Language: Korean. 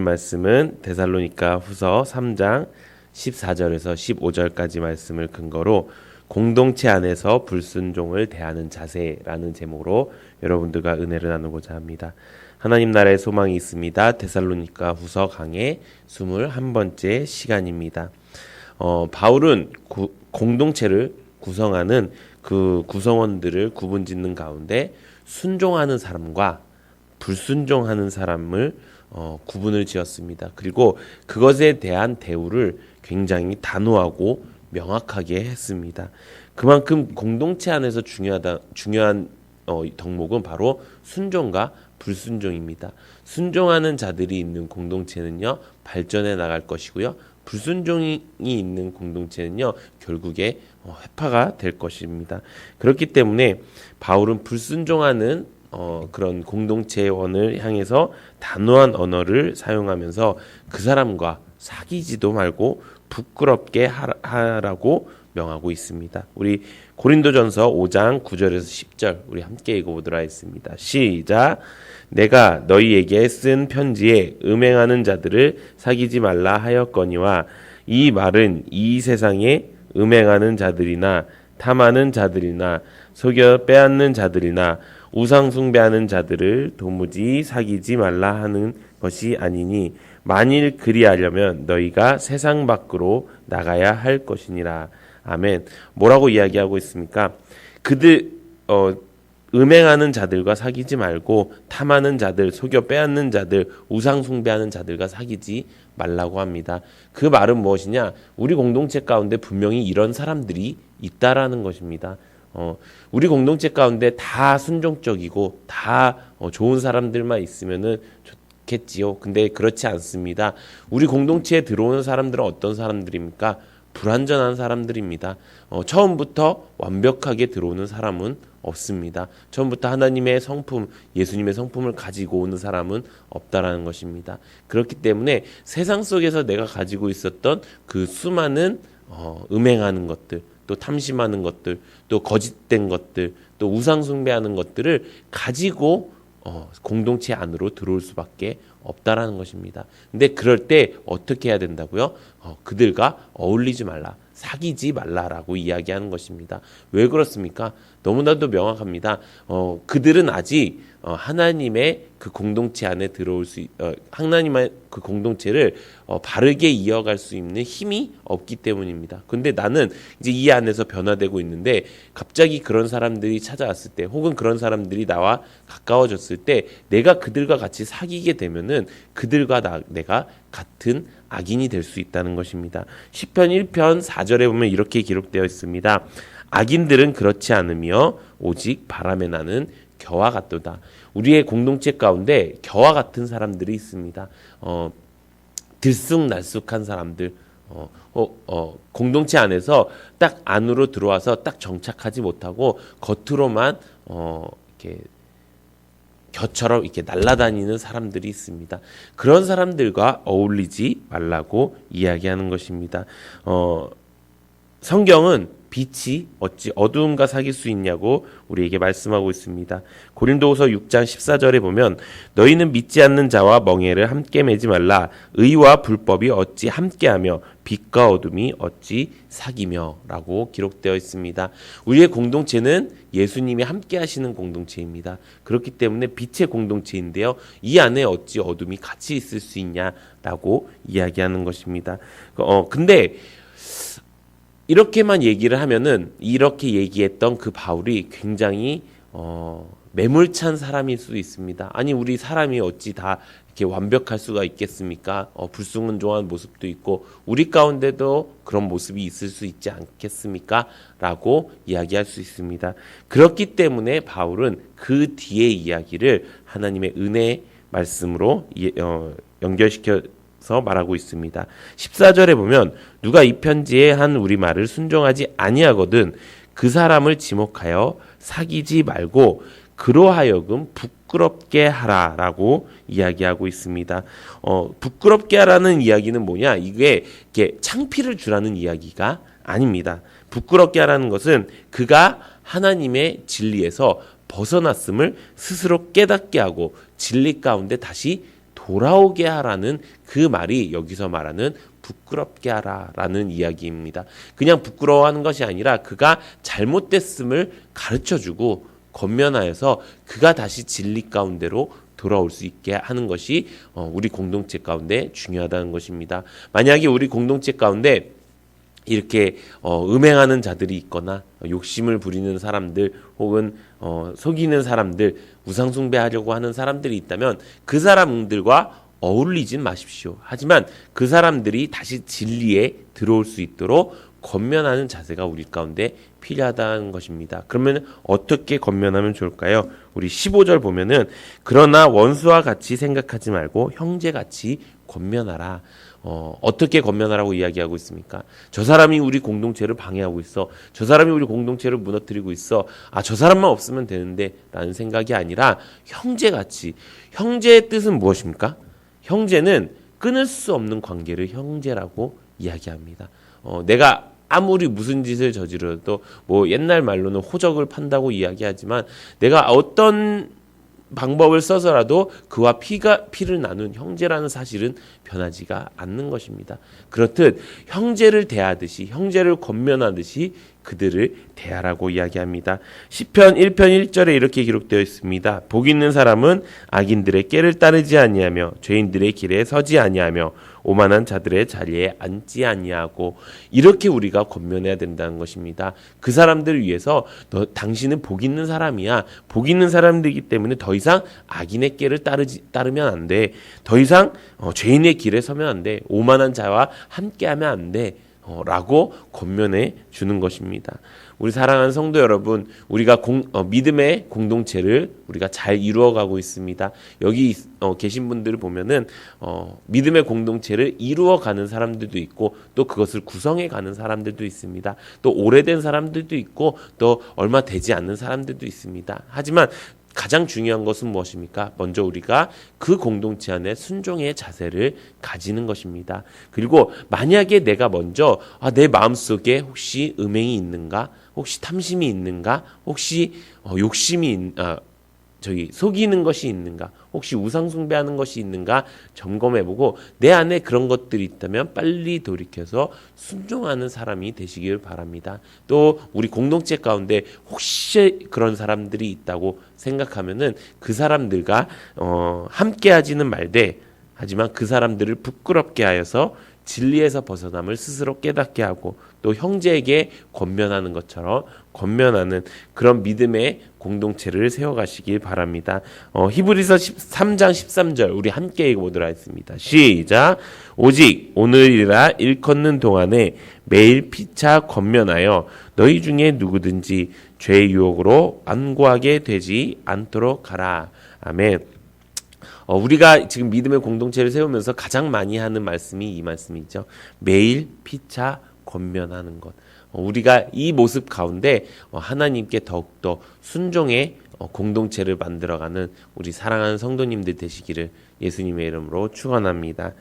말씀은 데살로니가 후서 3장 14절에서 15절까지 말씀을 근거로 공동체 안에서 불순종을 대하는 자세라는 제목으로 여러분들과 은혜를 나누고자 합니다. 하나님 나라의 소망이 있습니다. 데살로니가 후서 강의 21번째 시간입니다. 바울은 공동체를 구성하는 그 구성원들을 구분짓는 가운데 순종하는 사람과 불순종하는 사람을 구분을 지었습니다. 그리고 그것에 대한 대우를 굉장히 단호하고 명확하게 했습니다. 그만큼 공동체 안에서 중요한 덕목은 바로 순종과 불순종입니다. 순종하는 자들이 있는 공동체는요, 발전해 나갈 것이고요. 불순종이 있는 공동체는요, 결국에 회파가 될 것입니다. 그렇기 때문에 바울은 불순종하는 그런 공동체원을 향해서 단호한 언어를 사용하면서 그 사람과 사귀지도 말고 부끄럽게 하라고 명하고 있습니다. 우리 고린도전서 5장 9절에서 10절 우리 함께 읽어보도록 하겠습니다. 시작. 내가 너희에게 쓴 편지에 음행하는 자들을 사귀지 말라 하였거니와 이 말은 이 세상에 음행하는 자들이나 탐하는 자들이나 속여 빼앗는 자들이나 우상 숭배하는 자들을 도무지 사귀지 말라 하는 것이 아니니 만일 그리하려면 너희가 세상 밖으로 나가야 할 것이니라. 아멘. 뭐라고 이야기하고 있습니까? 그들 음행하는 자들과 사귀지 말고 탐하는 자들, 속여 빼앗는 자들, 우상 숭배하는 자들과 사귀지 말라고 합니다. 그 말은 무엇이냐? 우리 공동체 가운데 분명히 이런 사람들이 있다라는 것입니다. 우리 공동체 가운데 다 순종적이고 다 좋은 사람들만 있으면은 좋겠지요. 근데 그렇지 않습니다. 우리 공동체에 들어오는 사람들은 어떤 사람들입니까? 불완전한 사람들입니다. 처음부터 완벽하게 들어오는 사람은 없습니다. 처음부터 하나님의 성품, 예수님의 성품을 가지고 오는 사람은 없다라는 것입니다. 그렇기 때문에 세상 속에서 내가 가지고 있었던 그 수많은 음행하는 것들, 또 탐심하는 것들, 또 거짓된 것들, 또 우상 숭배하는 것들을 가지고 공동체 안으로 들어올 수밖에 없다라는 것입니다. 근데 그럴 때 어떻게 해야 된다고요? 그들과 어울리지 말라, 사귀지 말라라고 이야기하는 것입니다. 왜 그렇습니까? 너무나도 명확합니다. 그들은 아직 하나님의 그 공동체 안에 들어올 하나님의 그 공동체를 바르게 이어갈 수 있는 힘이 없기 때문입니다. 근데 나는 이제 이 안에서 변화되고 있는데 갑자기 그런 사람들이 찾아왔을 때, 혹은 그런 사람들이 나와 가까워졌을 때 내가 그들과 같이 사귀게 되면은 그들과 내가 같은 악인이 될 수 있다는 것입니다. 시편 1편 4절에 보면 이렇게 기록되어 있습니다. 악인들은 그렇지 않으며 오직 바람에 나는 겨와 같도다. 우리의 공동체 가운데 겨와 같은 사람들이 있습니다. 들쑥날쑥한 사람들, 공동체 안에서 딱 안으로 들어와서 딱 정착하지 못하고 겉으로만 이렇게 겨처럼 이렇게 날아다니는 사람들이 있습니다. 그런 사람들과 어울리지 말라고 이야기하는 것입니다. 성경은 빛이 어찌 어두움과 사귈 수 있냐고 우리에게 말씀하고 있습니다. 고린도후서 6장 14절에 보면 너희는 믿지 않는 자와 멍에를 함께 매지 말라. 의와 불법이 어찌 함께하며 빛과 어둠이 어찌 사귀며 라고 기록되어 있습니다. 우리의 공동체는 예수님이 함께 하시는 공동체입니다. 그렇기 때문에 빛의 공동체인데요. 이 안에 어찌 어둠이 같이 있을 수 있냐라고 이야기하는 것입니다. 근데 이렇게만 얘기를 하면은 이렇게 얘기했던 그 바울이 굉장히 매몰찬 사람일 수 있습니다. 아니 우리 사람이 어찌 다 이렇게 완벽할 수가 있겠습니까? 불순종한 모습도 있고 우리 가운데도 그런 모습이 있을 수 있지 않겠습니까? 라고 이야기할 수 있습니다. 그렇기 때문에 바울은 그 뒤의 이야기를 하나님의 은혜 말씀으로 연결시켜 말하고 있습니다. 14절에 보면 누가 이 편지에 한 우리 말을 순종하지 아니하거든 그 사람을 지목하여 사귀지 말고 그로 하여금 부끄럽게 하라라고 이야기하고 있습니다. 부끄럽게 하라는 이야기는 뭐냐? 이게 창피를 주라는 이야기가 아닙니다. 부끄럽게 하라는 것은 그가 하나님의 진리에서 벗어났음을 스스로 깨닫게 하고 진리 가운데 다시 돌아오게 하라는 그 말이 여기서 말하는 부끄럽게 하라라는 이야기입니다. 그냥 부끄러워하는 것이 아니라 그가 잘못됐음을 가르쳐주고 권면하여서 그가 다시 진리 가운데로 돌아올 수 있게 하는 것이 우리 공동체 가운데 중요하다는 것입니다. 만약에 우리 공동체 가운데 이렇게 음행하는 자들이 있거나 욕심을 부리는 사람들 혹은 속이는 사람들, 우상숭배하려고 하는 사람들이 있다면 그 사람들과 어울리진 마십시오. 하지만 그 사람들이 다시 진리에 들어올 수 있도록 권면하는 자세가 우리 가운데 필요하다는 것입니다. 그러면 어떻게 권면하면 좋을까요? 우리 15절 보면은 그러나 원수와 같이 생각하지 말고 형제같이 권면하라. 어떻게 권면하라고 이야기하고 있습니까? 저 사람이 우리 공동체를 방해하고 있어. 저 사람이 우리 공동체를 무너뜨리고 있어. 저 사람만 없으면 되는데 라는 생각이 아니라 형제같이. 형제의 뜻은 무엇입니까? 형제는 끊을 수 없는 관계를 형제라고 이야기합니다. 내가 아무리 무슨 짓을 저지르도 뭐 옛날 말로는 호적을 판다고 이야기하지만 내가 어떤 방법을 써서라도 그와 피를 나눈 형제라는 사실은 변하지가 않는 것입니다. 그렇듯 형제를 대하듯이 형제를 권면하듯이 그들을 대하라고 이야기합니다. 시편 1편 1절에 이렇게 기록되어 있습니다. 복 있는 사람은 악인들의 꾀를 따르지 아니하며 죄인들의 길에 서지 아니하며 오만한 자들의 자리에 앉지 아니하고 이렇게 우리가 권면해야 된다는 것입니다. 그 사람들을 위해서 당신은 복 있는 사람이야. 복 있는 사람들이기 때문에 더 이상 악인의 꾀를 따르면 안 돼. 더 이상 죄인의 길에 서면 안 돼. 오만한 자와 함께하면 안 돼. 라고 권면해 주는 것입니다. 우리 사랑하는 성도 여러분, 우리가 믿음의 공동체를 우리가 잘 이루어가고 있습니다. 여기 계신 분들을 보면은 믿음의 공동체를 이루어가는 사람들도 있고 또 그것을 구성해가는 사람들도 있습니다. 또 오래된 사람들도 있고 또 얼마 되지 않는 사람들도 있습니다. 하지만 가장 중요한 것은 무엇입니까? 먼저 우리가 그 공동체 안에 순종의 자세를 가지는 것입니다. 그리고 만약에 내가 먼저 내 마음속에 혹시 음행이 있는가? 혹시 탐심이 있는가? 혹시 욕심이 속이는 것이 있는가? 혹시 우상숭배하는 것이 있는가? 점검해보고 내 안에 그런 것들이 있다면 빨리 돌이켜서 순종하는 사람이 되시길 바랍니다. 또 우리 공동체 가운데 혹시 그런 사람들이 있다고 생각하면은 그 사람들과 함께하지는 말되 하지만 그 사람들을 부끄럽게 하여서 진리에서 벗어남을 스스로 깨닫게 하고 또 형제에게 권면하는 것처럼 권면하는 그런 믿음의 공동체를 세워가시길 바랍니다. 히브리서 3장 13절 우리 함께 읽어보도록 하겠습니다. 시작. 오직 오늘이라 일컫는 동안에 매일 피차 권면하여 너희 중에 누구든지 죄의 유혹으로 완고하게 되지 않도록 하라. 아멘. 우리가 지금 믿음의 공동체를 세우면서 가장 많이 하는 말씀이 이 말씀이죠. 매일 피차 권면하는 것. 우리가 이 모습 가운데 하나님께 더욱더 순종의 공동체를 만들어가는 우리 사랑하는 성도님들 되시기를 예수님의 이름으로 축원합니다.